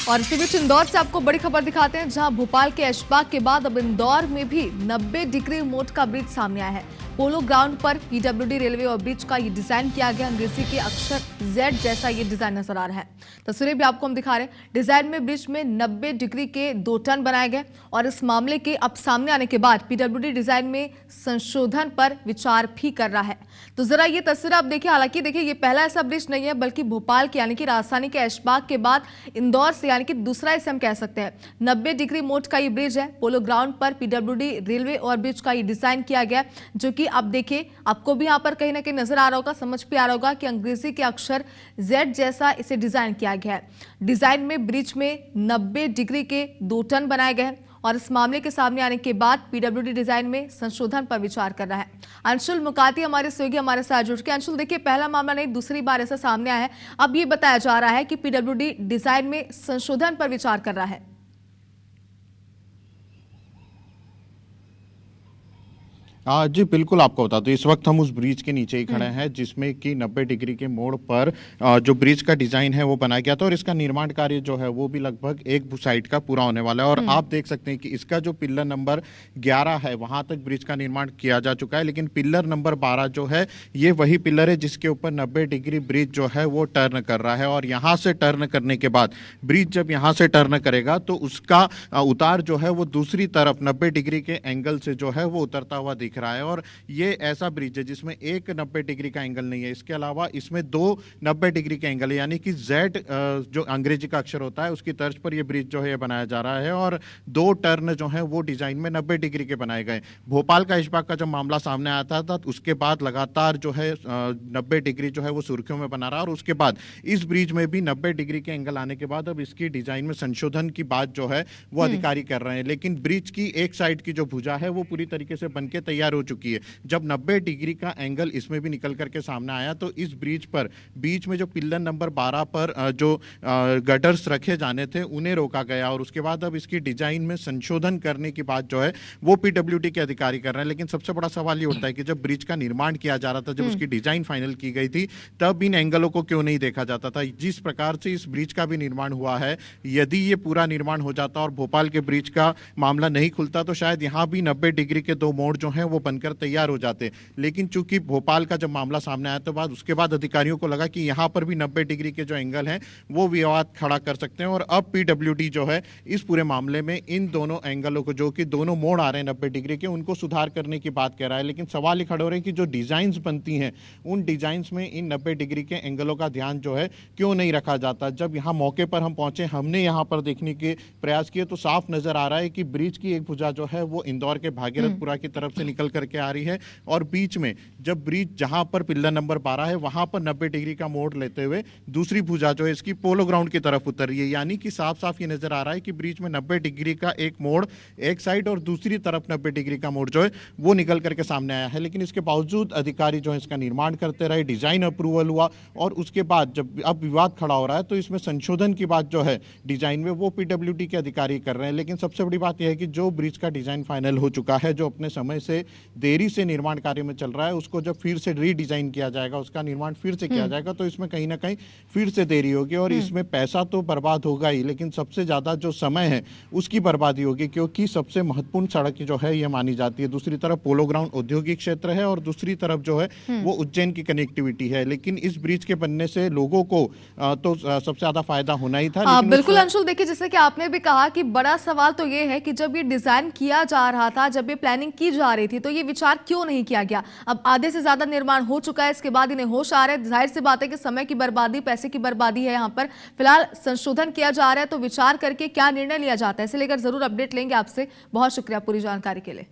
और इसी बीच इंदौर से आपको बड़ी खबर दिखाते हैं, जहां भोपाल के ऐशबाग के बाद अब इंदौर में भी 90 डिग्री मोड का ब्रिज सामने आया है। पोलो ग्राउंड पर पीडब्ल्यूडी रेलवे और ब्रिज का ये डिजाइन किया गया। अंग्रेजी के अक्षर Z जैसा ये डिजाइन नजर आ रहा है। तस्वीरें भी आपको हम दिखा रहे हैं। डिजाइन में ब्रिज में 90 डिग्री के 2 टर्न बनाए गए और इस मामले के अब सामने आने के बाद पीडब्ल्यूडी डिजाइन में संशोधन पर विचार भी कर रहा है। तो जरा ये तस्वीर आप देखिए। हालांकि देखिए, ये पहला ऐसा ब्रिज नहीं है, बल्कि भोपाल के यानी कि राजधानी के ऐशबाग के बाद इंदौर से यानी कि दूसरा इसे हम कह सकते हैं। 90 डिग्री मोड का ये ब्रिज है। पोलो ग्राउंड पर पीडब्ल्यूडी रेलवे और ब्रिज का ये डिजाइन किया गया, जो कि आप देखिए, आपको भी यहाँ पर कहीं ना कहीं नजर आ रहा होगा, समझ भी आ रहा होगा कि अंग्रेजी के अक्षर Z जैसा इसे डिजाइन किया गया है। डिजाइन में ब्रिज में 90 डिग्री के 2 टर्न बनाए गए हैं और इस मामले के सामने आने के बाद पीडब्ल्यूडी डिजाइन में संशोधन पर विचार कर रहा है। अंशुल मुकाती हमारे सहयोगी हमारे साथ जुड़ के। अंशुल, देखिए, पहला मामला नहीं, दूसरी बार ऐसा सामने आया है। अब ये बताया जा रहा है कि पीडब्ल्यूडी डिजाइन में संशोधन पर विचार कर रहा है। जी बिल्कुल, आपको बता दूं, इस वक्त हम उस ब्रिज के नीचे ही खड़े हैं, जिसमें कि 90 डिग्री के मोड़ पर जो ब्रिज का डिजाइन है वो बनाया गया था और इसका निर्माण कार्य जो है वो भी लगभग एक साइड का पूरा होने वाला है। और आप देख सकते हैं कि इसका जो पिलर नंबर 11 है वहां तक ब्रिज का निर्माण किया जा चुका है, लेकिन पिलर नंबर 12 जो है ये वही पिलर है जिसके ऊपर 90 डिग्री ब्रिज जो है वो टर्न कर रहा है। और यहाँ से टर्न करने के बाद ब्रिज जब यहाँ से टर्न करेगा तो उसका उतार जो है वो दूसरी तरफ 90 डिग्री के एंगल से जो है वो उतरता हुआ दिख रहा है। और ये ऐसा ब्रिज है जिसमें एक 90 डिग्री का एंगल नहीं है, इसके अलावा इसमें 2 90 डिग्री के एंगल है, यानी कि Z जो अंग्रेजी का अक्षर होता है उसकी तर्ज पर ये ब्रिज जो है बनाया जा रहा है। और 2 टर्न जो है वो डिजाइन में 90 डिग्री के बनाए गए। भोपाल का ऐशबाग का जब मामला सामने आया था तो उसके बाद लगातार जो है 90 डिग्री जो है वो सुर्खियों में बना रहा, और उसके बाद इस ब्रिज में भी 90 डिग्री के एंगल आने के बाद अब इसकी डिजाइन में संशोधन की बात जो है वो अधिकारी कर रहे हैं। लेकिन ब्रिज की एक साइड की जो भुजा है वो पूरी तरीके से बनके तैयार हो चुकी है। जब 90 डिग्री का एंगल इसमें भी निकल करके सामने आया तो इस ब्रिज पर बीच में जो पिलर नंबर 12 पर जो गटर्स रखे जाने थे उन्हें रोका गया, और उसके बाद अब इसकी डिजाइन में संशोधन करने की बात जो है वो पीडब्ल्यूडी के अधिकारी कर रहे हैं। लेकिन सबसे बड़ा सवाल ये उठता है कि जब ब्रिज का निर्माण किया जा रहा था, जब उसकी डिजाइन फाइनल की गई थी, तब इन एंगलों को क्यों नहीं देखा जाता था। जिस प्रकार से इस ब्रिज का भी निर्माण हुआ है, यदि ये पूरा निर्माण हो जाता और भोपाल के ब्रिज का मामला नहीं खुलता तो शायद यहां भी 90 डिग्री के 2 मोड़ जो हैं वो बनकर तैयार हो जाते। लेकिन चूंकि भोपाल का जब मामला सामने आया तो बाद उसके बाद अधिकारियों को लगा कि यहां पर भी 90 डिग्री के जो एंगल हैं वो विवाद खड़ा कर सकते हैं, और अब पीडब्ल्यूडी जो है इस पूरे मामले में इन दोनों एंगलों को, जो कि दोनों मोड़ आ रहे हैं 90 डिग्री के, उनको सुधार करने की बात कह रहा है। लेकिन सवाल ये खड़े हो रहे हैं कि जो डिजाइंस बनती हैं उन डिजाइंस में इन 90 डिग्री के एंगलों का ध्यान जो है क्यों नहीं रखा जाता। जब यहाँ मौके पर हम पहुंचे, हमने यहाँ पर देखने के प्रयास किए तो साफ नजर आ रहा है कि ब्रिज की एक भुजा जो है वो इंदौर के भागीरथपुरा की तरफ से निकल करके आ रही है, और बीच में जब ब्रिज जहां पर पिलर नंबर 12 है वहां पर 90 डिग्री का मोड़ लेते हुए दूसरी भुजा जो है इसकी पोलो ग्राउंड की तरफ उतर रही है। यानी कि साफ साफ ये नजर आ रहा है कि ब्रिज में 90 डिग्री का एक मोड़ एक साइड और दूसरी तरफ 90 डिग्री का मोड़ जो है वो निकल करके सामने आया है। लेकिन इसके बावजूद अधिकारी जो है इसका निर्माण करते रहे, डिजाइन अप्रूवल हुआ, और उसके बाद जब अब विवाद खड़ा हो रहा है तो इसमें संशोधन की बात जो है डिजाइन में वो पीडब्ल्यूडी के अधिकारी कर रहे हैं। लेकिन सबसे बड़ी बात यह है कि जो ब्रिज का डिजाइन फाइनल हो चुका है, जो अपने समय से देरी से निर्माण कार्य में चल रहा है, उसको जब फिर से रीडिजाइन किया जाएगा, उसका निर्माण फिर से किया जाएगा, तो इसमें कहीं ना कहीं फिर से देरी होगी और इसमें पैसा तो बर्बाद होगा ही, लेकिन सबसे ज्यादा जो समय है उसकी बर्बादी होगी, क्योंकि सबसे महत्वपूर्ण सड़क जो है ये मानी जाती है। दूसरी तरफ पोलो ग्राउंड औद्योगिक क्षेत्र है और दूसरी तरफ जो है वो उज्जैन की कनेक्टिविटी है। लेकिन इस ब्रिज के बनने से लोगों को तो सबसे ज्यादा फायदा होना ही था। बिल्कुल अंशुल, देखिए, जैसे कि आपने भी कहा कि बड़ा सवाल तो ये है कि जब ये डिजाइन किया जा रहा था, जब ये प्लानिंग की जा रही थी, तो ये विचार क्यों नहीं किया गया। अब आधे से ज्यादा निर्माण हो चुका है, इसके बाद इन्हें होश आ रहा है। जाहिर सी बात है कि समय की बर्बादी, पैसे की बर्बादी है। यहाँ पर फिलहाल संशोधन किया जा रहा है, तो विचार करके क्या निर्णय लिया जाता है, इसे लेकर जरूर अपडेट लेंगे आपसे। बहुत शुक्रिया पूरी जानकारी के लिए।